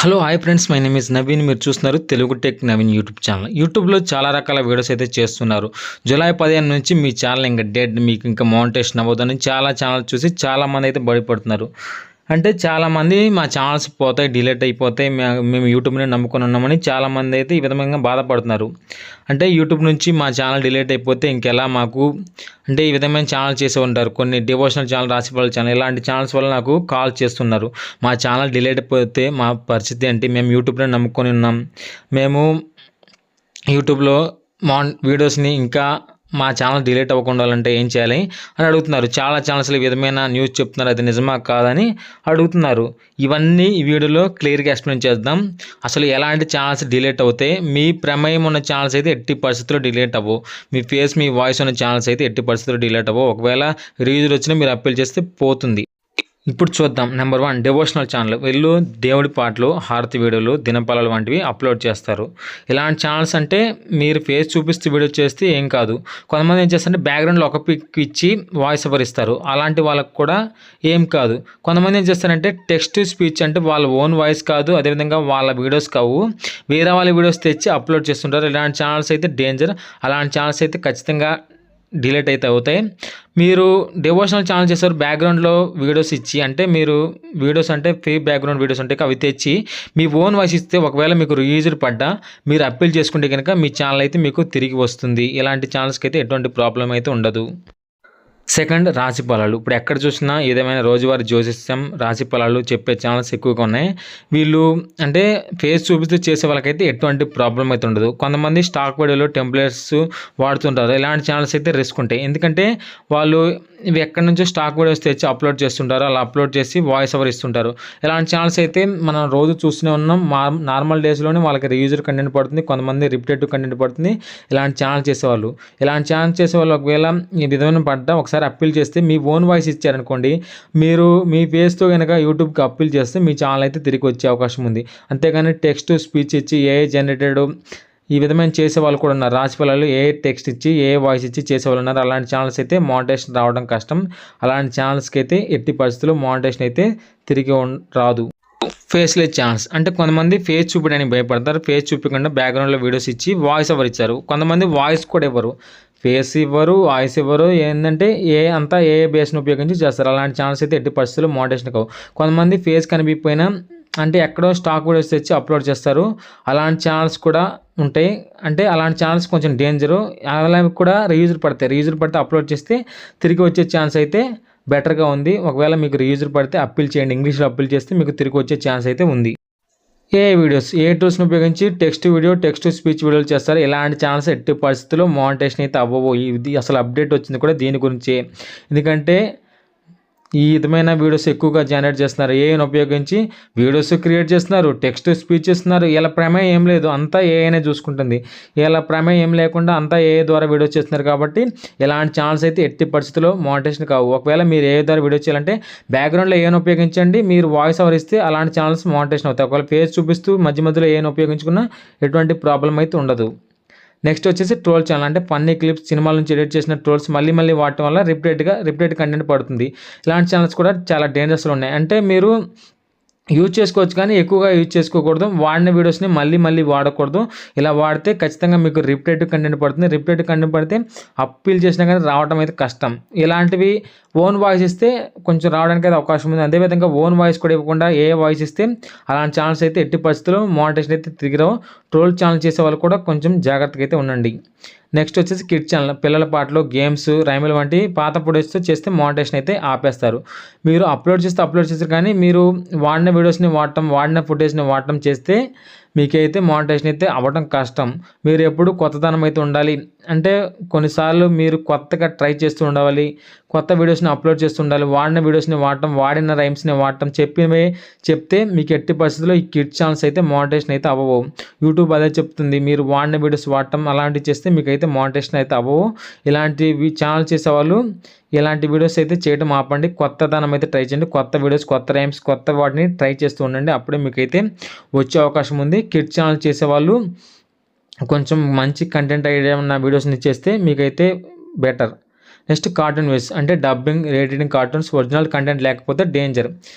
Hello hi friends, my name is Naveen. మీరు చూస్తున్నారు Telugu tech Naveen YouTube channel. యూట్యూబ్లో చాలా రకాల వీడియోస్ అయితే చేస్తున్నారు. జూలై 15 నుంచి మీ ఛానల్ ఇంకా డెడ్, మీకు ఇంకా మౌంటేషన్ అవ్వదని చాలా ఛానల్ చూసి చాలామంది అయితే భయపడుతున్నారు. అంటే చాలామంది మా ఛానల్స్ పోతాయి, డిలీట్ అయిపోతాయి, మేము యూట్యూబ్ని నమ్ముకొని ఉన్నామని చాలామంది అయితే ఈ విధంగా బాధపడుతున్నారు. అంటే యూట్యూబ్ నుంచి మా ఛానల్ డిలీట్ అయిపోతే ఇంకెలా మాకు, అంటే ఈ విధమైన ఛానల్ చేసి ఉంటారు. కొన్ని డివోషనల్ ఛానల్, రాశిఫల ఛానల్, ఇలాంటి ఛానల్స్ వల్ల నాకు కాల్ చేస్తున్నారు. మా ఛానల్ డిలీట్ అయిపోతే మా పరిస్థితి ఏంటి, మేము యూట్యూబ్లో నమ్ముకొని ఉన్నాం, మేము యూట్యూబ్లో వీడియోస్ని ఇంకా మా ఛానల్ డిలీట్ అవ్వకుండా ఉండాలంటే ఏం చేయాలి అని అడుగుతున్నారు. చాలా ఛానల్స్లో ఈ విధమైన న్యూస్ చెప్తున్నారు, అది నిజమా కాదని అడుగుతున్నారు. ఇవన్నీ ఈ వీడియోలో క్లియర్గా ఎక్స్ప్లెయిన్ చేద్దాం. అసలు ఎలాంటి ఛానల్స్ డిలీట్ అవుతాయి, మీ ప్రమేయం ఉన్న ఛానల్స్ అయితే ఎట్టి పరిస్థితుల్లో డిలీట్ అవ్వవు, మీ ఫేస్ మీ వాయిస్ ఉన్న ఛానల్స్ అయితే ఎట్టి పరిస్థితుల్లో డిలీట్ అవ్వవు. ఒకవేళ రీయూజ్ వచ్చినా మీరు అప్పీల్ చేస్తే పోతుంది. ఇప్పుడు చూద్దాం. Number 1, devotional channel. వీళ్ళు దేవుడి పాటలు, హారతి వీడియోలు, దినపాలలు వంటివి అప్లోడ్ చేస్తారు. ఇలాంటి ఛానల్స్ అంటే మీరు ఫేస్ చూపిస్తూ వీడియో చేస్తే ఏం కాదు. కొంతమంది ఏం చేస్తారంటే బ్యాక్గ్రౌండ్లో ఒక పిక్ ఇచ్చి వాయిస్ ఓవర్ ఇస్తారు, అలాంటి వాళ్ళకు కూడా ఏం కాదు. కొంతమంది ఏం చేస్తారంటే టెక్స్ట్ టు స్పీచ్, అంటే వాళ్ళ ఓన్ వాయిస్ కాదు, అదేవిధంగా వాళ్ళ వీడియోస్ కావు, వేరే వాళ్ళ వీడియోస్ తెచ్చి అప్లోడ్ చేస్తుంటారు. ఇలాంటి ఛానల్స్ అయితే డేంజర్. అలాంటి ఛానల్స్ అయితే ఖచ్చితంగా డిలీట్ అయితే అవుతాయి. మీరు డివోషనల్ ఛానల్ చేస్తారు, బ్యాక్గ్రౌండ్లో వీడియోస్ ఇచ్చి, అంటే మీరు వీడియోస్ అంటే ఫేక్ బ్యాక్గ్రౌండ్ వీడియోస్ ఉంటాయి, అవి తెచ్చి మీ ఓన్ వాయిస్ ఇస్తే ఒకవేళ మీకు రీయూజ్డ్ పడ్డా మీరు అప్పీల్ చేసుకుంటే కనుక మీ ఛానల్ అయితే మీకు తిరిగి వస్తుంది. ఇలాంటి ఛానల్స్కి అయితే ఎటువంటి ప్రాబ్లం అయితే ఉండదు. సెకండ్, రాశి ఫలాలు. ఇప్పుడు ఎక్కడ చూసినా ఏదేమైనా రోజువారీ జ్యోతిష్యం, రాశి ఫలాలు చెప్పే ఛానల్స్ ఎక్కువగా ఉన్నాయి. వీళ్ళు అంటే ఫేస్ చూపిస్తూ చేసే వాళ్ళకైతే ఎటువంటి ప్రాబ్లం అయితే ఉండదు. కొంతమంది స్టాక్ వీడియోలో టెంప్లెట్స్ వాడుతుంటారు. ఇలాంటి ఛానల్స్ అయితే రిస్క్ ఉంటాయి, ఎందుకంటే వాళ్ళు ఇవి ఎక్కడి నుంచో స్టాక్ వీడియోస్ తెచ్చి అప్లోడ్ చేస్తుంటారు, అలా అప్లోడ్ చేసి వాయిస్ ఓవర్ ఇస్తుంటారు. ఇలాంటి ఛానల్స్ అయితే మనం రోజు చూస్తూనే ఉన్నాం. నార్మల్ డేస్లోనే వాళ్ళకి రీయూజర్ కంటెంట్ పడుతుంది, కొంతమంది రిపిటేటివ్ కంటెంట్ పడుతుంది. ఇలాంటి ఛానల్ చేసేవాళ్ళు ఒకవేళ ఈ విధమైన పడ్డా ఒకసారి అప్పీల్ చేస్తే, మీ ఓన్ వాయిస్ ఇచ్చారనుకోండి, మీరు మీ ఫేస్తో కనుక యూట్యూబ్కి అప్పీల్ చేస్తే మీ ఛానల్ అయితే తిరిగి వచ్చే అవకాశం ఉంది. అంతేగాని టెక్స్ట్ స్పీచ్ ఇచ్చి ఏఐ జనరేటెడ్ ఈ విధమైన చేసేవాళ్ళు కూడా ఉన్నారు. రాశి ఫలాలు ఏ టెక్స్ట్ ఇచ్చి ఏ వాయిస్ ఇచ్చి చేసేవాళ్ళు ఉన్నారు. అలాంటి ఛానల్స్ అయితే మానిటైజేషన్ రావడం కష్టం. అలాంటి ఛానల్స్కి అయితే ఎట్టి పరిస్థితుల్లో మానిటైజేషన్ అయితే తిరిగి రాదు. ఫేస్లెస్ ఛానల్స్ అంటే కొంతమంది ఫేస్ చూపించడానికి భయపడతారు, ఫేస్ చూపించకుండా బ్యాక్గ్రౌండ్లో వీడియోస్ ఇచ్చి వాయిస్ ఓవర్ ఇచ్చారు. కొంతమంది వాయిస్ కూడా ఇవ్వరు, ఫేస్ ఇవ్వరు, వాయిస్ ఇవ్వరు, ఏంటంటే ఏ బేస్ని ఉపయోగించి చేస్తారు. అలాంటి ఛానల్స్ అయితే ఎట్టి పరిస్థితుల్లో మానిటైజేషన్ కావు. కొంతమంది ఫేస్ కనిపించకపోయినా అంటే ఎక్కడో స్టాక్ వీడియోస్ తెచ్చి అప్లోడ్ చేస్తారు. అలాంటి ఛానల్స్ కూడా ఉంటాయి. అంటే అలాంటి ఛానల్స్ కొంచెం డేంజరు. అలా కూడా రీయూజర్ పడితే అప్లోడ్ చేస్తే తిరిగి వచ్చే ఛాన్స్ అయితే బెటర్గా ఉంది. ఒకవేళ మీకు రీయూజర్ పడితే అప్పీల్ చేయండి, ఇంగ్లీష్లో అప్పీల్ చేస్తే మీకు తిరిగి వచ్చే ఛాన్స్ అయితే ఉంది. ఏ టూల్స్ని ఉపయోగించి టెక్స్ట్ వీడియో, టెక్స్ట్ స్పీచ్ వీడియోలు చేస్తారు. ఇలాంటి ఛానల్స్ ఎట్టి పరిస్థితుల్లో మానిటైజేషన్ అయితే అవ్వవు. ఇది అసలు అప్డేట్ వచ్చింది కూడా దీని గురించే, ఎందుకంటే ఈ విధమైన వీడియోస్ ఎక్కువగా జనరేట్ చేస్తున్నారు. ఏఐని ఉపయోగించి వీడియోస్ క్రియేట్ చేస్తున్నారు, టెక్స్ట్ స్పీచ్ చేస్తున్నారు. ఇలా ప్రమేయం ఏం లేదు, అంతా ఏఐనే చూసుకుంటుంది. ఇలా ప్రమేయం ఏం లేకుండా అంతా ఏఐ ద్వారా వీడియోస్ చేస్తున్నారు. కాబట్టి ఇలాంటి ఛానల్స్ అయితే ఎట్టి పరిస్థితుల్లో మానిటైజేషన్ కావు. ఒకవేళ మీరు ఏఐ ద్వారా వీడియో చేయాలంటే బ్యాక్గ్రౌండ్లో ఏఐని ఉపయోగించండి, మీరు వాయిస్ ఓవర్ ఇస్తే అలాంటి ఛానల్స్ మానిటైజేషన్ అవుతాయి. ఒకవేళ ఫేస్ చూపిస్తూ మధ్యలో ఏఐని ఉపయోగించుకున్న ఎటువంటి ప్రాబ్లం అయితే ఉండదు. నెక్స్ట్ వచ్చేసి ట్రోల్ ఛానల్. అంటే ఫన్నీ క్లిప్స్, సినిమాల నుంచి ఎడిట్ చేసిన ట్రోల్స్ మళ్ళీ వాడటం వల్ల రిపీటెడ్ కంటెంట్ పడుతుంది. ఇలాంటి ఛానల్స్ కూడా చాలా డేంజరస్లో ఉన్నాయి. అంటే మీరు యూజ్ చేసుకోవచ్చు కానీ ఎక్కువగా యూజ్ చేసుకోకూడదు. వాడిన వీడియోస్ని మళ్ళీ వాడకూడదు. ఇలా వాడితే ఖచ్చితంగా మీకు రిపీటెడ్ కంటెంట్ పడుతుంది. రిపీటెడ్ కంటెంట్ పడితే అప్పీల్ చేసినా కానీ రావడం అయితే కష్టం. ఇలాంటివి ఓన్ వాయిస్ ఇస్తే కొంచెం రావడానికి అయితే అవకాశం ఉంది. అదేవిధంగా ఓన్ వాయిస్ కూడా ఇవ్వకుండా ఏ వాయిస్ ఇస్తే అలాంటి ఛానల్స్ అయితే ఎట్టి పరిస్థితుల్లో మానిటైజేషన్ అయితే తిరిగిరావు. ట్రోల్ ఛానల్ చేసే వాళ్ళు కూడా కొంచెం జాగ్రత్తగా అయితే ఉండండి. నెక్స్ట్ వచ్చేసి కిడ్ ఛానల్. పిల్లల పాటలు, గేమ్స్, రైములు వంటి పాత ఫుటేజ్తో చేస్తే మానిటైజేషన్ అయితే ఆపేస్తారు. మీరు అప్లోడ్ చేస్తారు కానీ మీరు వాడిన వీడియోస్ని వాడిన ఫుటేజ్ని వాడటం చేస్తే మీకైతే మానిటైజేషన్ అయితే అవ్వడం కష్టం. మీరు ఎప్పుడు కొత్తదనం అయితే ఉండాలి. అంటే కొన్నిసార్లు మీరు కొత్తగా ట్రై చేస్తూ ఉండాలి, కొత్త వీడియోస్ని అప్లోడ్ చేస్తూ ఉండాలి. వాడిన వీడియోస్ని వాడిన రైమ్స్ని చెప్తే మీకు ఎట్టి పరిస్థితుల్లో ఈ కిడ్ ఛానల్స్ అయితే మానిటైజేషన్ అయితే అవ్వవు. యూట్యూబ్ అదే చెప్తుంది, మీరు వాడిన వీడియోస్ వాడటం అలాంటివి చేస్తే మీకైతే మానిటైజేషన్ అయితే అవ్వవు. ఇలాంటి ఛానల్ చేసేవాళ్ళు ఇలాంటి వీడియోస్ అయితే చేయడం ఆపండి. కొత్తదనం అయితే ట్రై చేయండి. కొత్త వీడియోస్, కొత్త రైమ్స్, కొత్త వాటిని ట్రై చేస్తూ ఉండండి. అప్పుడే మీకైతే వచ్చే అవకాశం ఉంది. కిడ్ ఛానల్ చేసేవాళ్ళు కొంచెం మంచి కంటెంట్ ఐడియా ఉన్న వీడియోస్ని చేస్తే మీకైతే బెటర్. నెక్స్ట్ కార్టూన్ వేస్ అంటే dubbing rated cartoons original content లేకపోతే డేంజర్.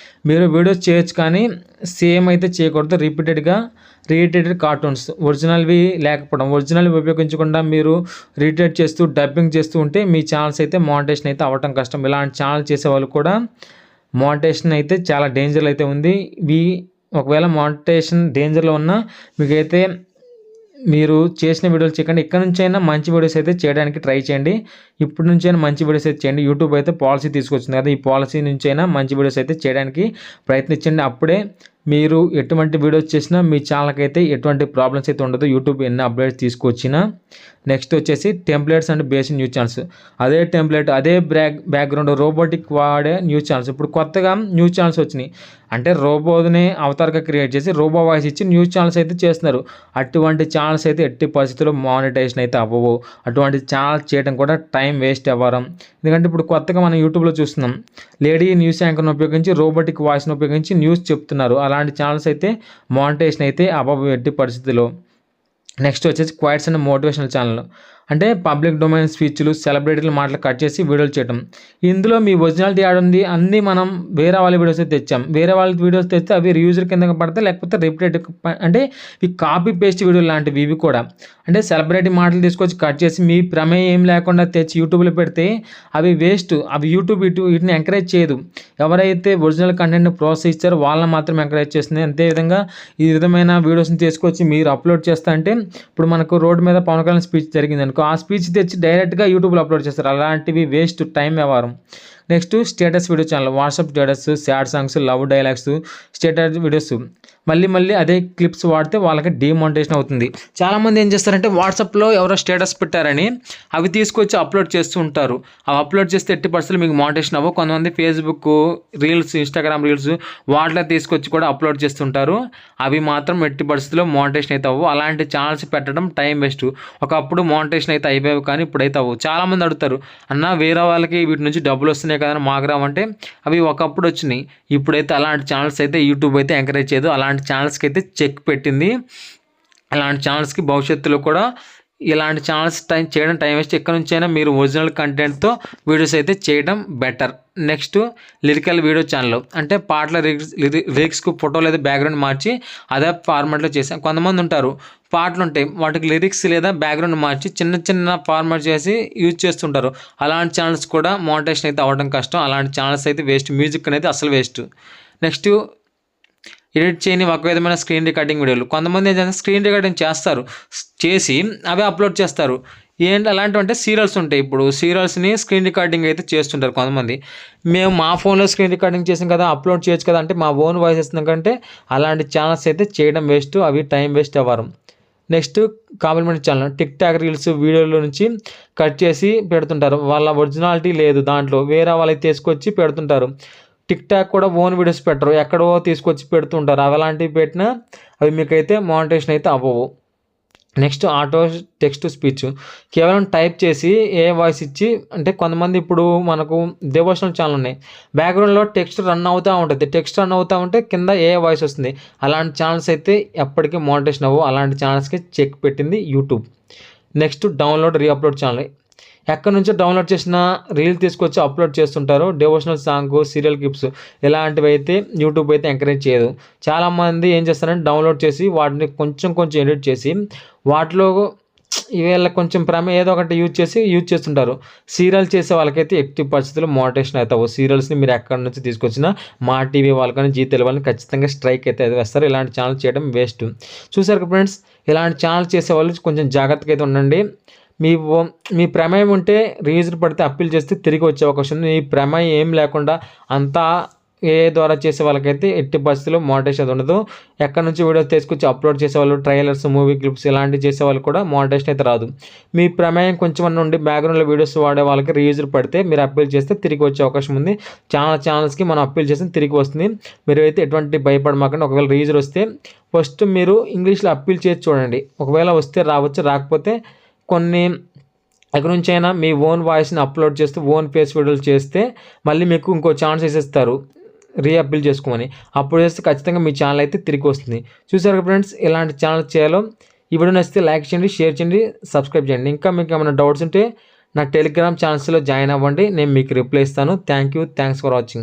మీరు వీడియోస్ చేయొచ్చు కానీ సేమ్ అయితే చేయకూడదు. రీటెడ్ కార్టూన్స్ ఒరిజినల్వి లేకపోవడం, ఒరిజినల్వి ఉపయోగించకుండా మీరు రీటెడ్ చేస్తూ డబ్బింగ్ చేస్తూ ఉంటే మీ ఛానల్స్ అయితే మానిటైజేషన్ అయితే అవ్వటం కష్టం. ఇలాంటి ఛానల్ చేసే వాళ్ళు కూడా మానిటైజేషన్ అయితే చాలా డేంజర్ అయితే ఉంది. ఒకవేళ మానిటైజేషన్ డేంజర్లో ఉన్నా మీకైతే మీరు చేసిన వీడియోలు చేయకండి. ఇక్కడ నుంచి అయినా మంచి వీడియోస్ అయితే చేయడానికి ట్రై చేయండి. ఇప్పటి నుంచి అయినా మంచి వీడియోస్ అయితే చేయండి. యూట్యూబ్ అయితే పాలసీ తీసుకొచ్చింది కదా, ఈ పాలసీ నుంచి అయినా మంచి వీడియోస్ అయితే చేయడానికి ప్రయత్నించండి. అప్పుడే మీరు ఎటువంటి వీడియోస్ చేసినా మీ ఛానల్కి అయితే ఎటువంటి ప్రాబ్లమ్స్ అయితే ఉండదు, యూట్యూబ్ ఎన్ని అప్డేట్స్ తీసుకొచ్చినా. నెక్స్ట్ వచ్చేసి templates and basic news channels. అదే టెంప్లెట్ అదే బ్యాక్గ్రౌండ్ రోబోటిక్ వాడే న్యూస్ ఛానల్స్. ఇప్పుడు కొత్తగా న్యూస్ ఛానల్స్ వచ్చినాయి. అంటే రోబోని అవతారంగా క్రియేట్ చేసి రోబో వాయిస్ ఇచ్చి న్యూస్ ఛానల్స్ అయితే చేస్తున్నారు. అటువంటి ఛానల్స్ అయితే ఎట్టి పరిస్థితుల్లో మానిటైజేషన్ అయితే అవ్వవు. అటువంటి ఛానల్స్ చేయడం కూడా టైం వేస్ట్ అవ్వడం. ఎందుకంటే ఇప్పుడు కొత్తగా మనం యూట్యూబ్లో చూస్తున్నాం, లేడీ న్యూస్ యాంకర్ని ఉపయోగించి రోబోటిక్ వాయిస్ని ఉపయోగించి న్యూస్ చెప్తున్నారు. అలాంటి ఛానల్స్ అయితే మానిటైజేషన్ అయితే అవ్వవు ఎట్టి పరిస్థితుల్లో. నెక్స్ట్ వచ్చేసి క్వైట్స్ అండ్ మోటివేషనల్ ఛానల్. అంటే పబ్లిక్ డొమైన్ స్పీచ్లు, సెలబ్రిటీల మాటలు కట్ చేసి వీడియోలు చేయడం. ఇందులో మీ ఒరిజినాలిటీ యాడ్ ఉంది. అన్నీ మనం వేరే వాళ్ళ వీడియోస్ తెచ్చాం. వేరే వాళ్ళ వీడియోస్ తెస్తే అవి రియూజర్ కింద పడతాయి, లేకపోతే రిపీటెడ్ అంటే ఇవి కాపీ పేస్ట్ వీడియోలు లాంటివి. ఇవి కూడా అంటే సెలబ్రిటీ మాటలు తీసుకొచ్చి కట్ చేసి మీ ప్రమేయం ఏం లేకుండా తెచ్చి యూట్యూబ్లో పెడితే అవి వేస్ట్. అవి యూట్యూబ్ వీటిని ఎంకరేజ్ చేయదు. ఎవరైతే ఒరిజినల్ కంటెంట్ని ప్రోత్సహిస్తారో వాళ్ళని మాత్రం ఎంకరేజ్ చేస్తుంది. అంతేవిధంగా ఈ విధమైన వీడియోస్ని తీసుకొచ్చి మీరు అప్లోడ్ చేస్తా అంటే, ఇప్పుడు మనకు రోడ్డు మీద పవన్ కళ్యాణ్ స్పీచ్ జరిగింది అనుకో, ఆ స్పీచ్ తెచ్చి డైరెక్ట్గా యూట్యూబ్లో అప్లోడ్ చేస్తారు. అలాంటివి వేస్ట్, టైం వ్యవహారం. Next status video channel. WhatsApp status, sad songs, love dialogues, status videos మళ్ళీ అదే క్లిప్స్ వాడితే వాళ్ళకి డిమానిటైజేషన్ అవుతుంది. చాలామంది ఏం చేస్తారంటే వాట్సాప్లో ఎవరో స్టేటస్ పెట్టారని అవి తీసుకొచ్చి అప్లోడ్ చేస్తూ ఉంటారు. అవి అప్లోడ్ చేస్తే ఎట్టి పరిస్థితులు మీకు మానిటైజేషన్ అవ్వవు. కొంతమంది ఫేస్బుక్ రీల్స్, ఇన్స్టాగ్రామ్ రీల్స్ వాటిలో తీసుకొచ్చి కూడా అప్లోడ్ చేస్తుంటారు. అవి మాత్రం ఎట్టి పరిస్థితుల్లో మానిటైజేషన్ అయితే అవ్వవు. అలాంటి ఛానల్స్ పెట్టడం టైం వేస్ట్. ఒకప్పుడు మానిటైజేషన్ అయితే అయిపోయావు కానీ ఇప్పుడైతే అవ్వవు. చాలామంది అడుగుతారు, అన్న వేరే వాళ్ళకి వీటి నుంచి డబ్బులు వస్తున్నాయి కదా మాకు రావంటే, అవి ఒకప్పుడు వచ్చినాయి. ఇప్పుడైతే అలాంటి ఛానల్స్ అయితే యూట్యూబ్ అయితే ఎంకరేజ్ చేయదు. అలాంటి ఛానల్స్కి అయితే చెక్ పెట్టింది. అలాంటి ఛానల్స్కి భవిష్యత్తులో కూడా ఇలాంటి ఛానల్స్ చేయడం టైం వేస్ట్. ఎక్కడి నుంచైనా మీరు ఒరిజినల్ కంటెంట్తో వీడియోస్ అయితే చేయడం better. Next lyrical video channel. అంటే పాటల లిరిక్స్కు ఫోటో లేదా బ్యాక్గ్రౌండ్ మార్చి అదే ఫార్మాట్లో చేసాం. కొంతమంది ఉంటారు, పాటలు ఉంటాయి వాటికి లిరిక్స్ లేదా బ్యాక్గ్రౌండ్ మార్చి చిన్న ఫార్మాట్ చేసి యూజ్ చేస్తుంటారు. అలాంటి ఛానల్స్ కూడా మానిటైజేషన్ అయితే అవ్వడం కష్టం. అలాంటి ఛానల్స్ అయితే వేస్ట్. మ్యూజిక్ అనేది అసలు వేస్ట్. నెక్స్ట్ ఎడిట్ చేయని ఒక విధమైన స్క్రీన్ రికార్డింగ్ వీడియోలు. కొంతమంది ఏంటంటే స్క్రీన్ రికార్డింగ్ చేసి అవే అప్లోడ్ చేస్తారు. అలాంటివి అంటే సీరియల్స్ ఉంటాయి. ఇప్పుడు సీరియల్స్ని స్క్రీన్ రికార్డింగ్ అయితే చేస్తుంటారు కొంతమంది. మేము మా ఫోన్లో స్క్రీన్ రికార్డింగ్ చేసాం కదా, అప్లోడ్ చేయొచ్చు కదా అంటే మా ఓన్ వాయిస్ ఇస్తున్నాం కంటే అలాంటి ఛానల్స్ అయితే చేయడం వేస్ట్. అవి టైం వేస్ట్ అవ్వరు. Next compliment channel. TikTok reels వీడియోలో నుంచి కట్ చేసి పెడుతుంటారు. వాళ్ళ ఒరిజినాలిటీ లేదు దాంట్లో, వేరే వాళ్ళకి తీసుకొచ్చి పెడుతుంటారు. టిక్ టాక్ కూడా ఓన్ వీడియోస్ పెట్టరు, ఎక్కడో తీసుకొచ్చి పెడుతుంటారు. అవి అలాంటివి పెట్టినా అవి మీకైతే మానిటైజేషన్ అయితే అవ్వవు. Next auto text speech. కేవలం టైప్ చేసి ఏ వాయిస్ ఇచ్చి, అంటే కొంతమంది ఇప్పుడు మనకు డివోషనల్ ఛానల్ ఉన్నాయి, బ్యాక్గ్రౌండ్లో టెక్స్ట్ రన్ అవుతూ ఉంటుంది. టెక్స్ట్ రన్ అవుతూ ఉంటే కింద ఏ వాయిస్ వస్తుంది. అలాంటి ఛానల్స్ అయితే ఎప్పటికీ మానిటైజేషన్ అవ్వవు. అలాంటి ఛానల్స్కి చెక్ పెట్టింది YouTube. Next download re-upload channel. ఎక్కడి నుంచో డౌన్లోడ్ చేసిన రీల్ తీసుకొచ్చి అప్లోడ్ చేస్తుంటారు. డివోషనల్ సాంగ్, సీరియల్ క్లిప్స్ ఇలాంటివి అయితే యూట్యూబ్ అయితే ఎంకరేజ్ చేయదు. చాలామంది ఏం చేస్తారంటే డౌన్లోడ్ చేసి వాటిని కొంచెం ఎడిట్ చేసి వాటిలో వీళ్ళ కొంచెం ఏదో ఒకటి యూజ్ చేస్తుంటారు. సీరియల్ చేసే వాళ్ళకైతే ఎట్టి పరిస్థితుల్లో మానిటైజేషన్ అవుతావు. సీరియల్స్ని మీరు ఎక్కడి నుంచి తీసుకొచ్చినా మా టీవీ వాళ్ళకని, జీ తెలుగు వాళ్ళని ఖచ్చితంగా స్ట్రైక్ అయితే వేస్తారు. ఇలాంటి ఛానల్ చేయడం వేస్ట్. చూసారు ఫ్రెండ్స్, ఇలాంటి ఛానల్ చేసేవాళ్ళు కొంచెం జాగ్రత్తగా అయితే ఉండండి. మీ ప్రమేయం ఉంటే రీజన్ పడితే అప్పీల్ చేస్తే తిరిగి వచ్చే అవకాశం ఉంది. మీ ప్రమేయం ఏం లేకుండా అంతా ఏ ద్వారా చేసే వాళ్ళకైతే ఎట్టి పరిస్థితుల్లో మానిటైజేషన్ ఉండదు. ఎక్కడి నుంచి వీడియోస్ తీసుకొచ్చి అప్లోడ్ చేసేవాళ్ళు, ట్రైలర్స్, మూవీ క్లిప్స్ ఇలాంటివి చేసేవాళ్ళు కూడా మానిటైజేషన్ అయితే రాదు. మీ ప్రమేయం కొంచెం నుండి బ్యాక్గ్రౌండ్లో వీడియోస్ వాడే వాళ్ళకి రీజన్ పడితే మీరు అప్పీల్ చేస్తే తిరిగి వచ్చే అవకాశం ఉంది. ఛానల్స్కి మనం అప్పీల్ చేస్తే తిరిగి వస్తుంది. మీరు అయితే ఎటువంటి భయపడమాకండి. ఒకవేళ రీజన్ వస్తే ఫస్ట్ మీరు ఇంగ్లీష్లో అప్పీల్ చేసి చూడండి. ఒకవేళ వస్తే రావచ్చు, రాకపోతే కొన్ని ఎక్కడి నుంచి అయినా మీ ఓన్ వాయిస్ని అప్లోడ్ చేస్తూ ఓన్ ఫేస్ వీడియోలు చేస్తే మళ్ళీ మీకు ఇంకో ఛాన్స్ వేసేస్తారు రీఅప్పీల్ చేసుకోమని. అప్పుడు చేస్తే ఖచ్చితంగా మీ ఛానల్ అయితే తిరిగి వస్తుంది. చూసారు ఫ్రెండ్స్, ఇలాంటి ఛానల్ చేయాలో. ఈ వీడియో నచ్చితే లైక్ చేయండి, షేర్ చేయండి, సబ్స్క్రైబ్ చేయండి. ఇంకా మీకు ఏమైనా డౌట్స్ ఉంటే నా టెలిగ్రామ్ ఛానల్స్లో జాయిన్ అవ్వండి. నేను మీకు రిప్లై ఇస్తాను. Thanks for watching.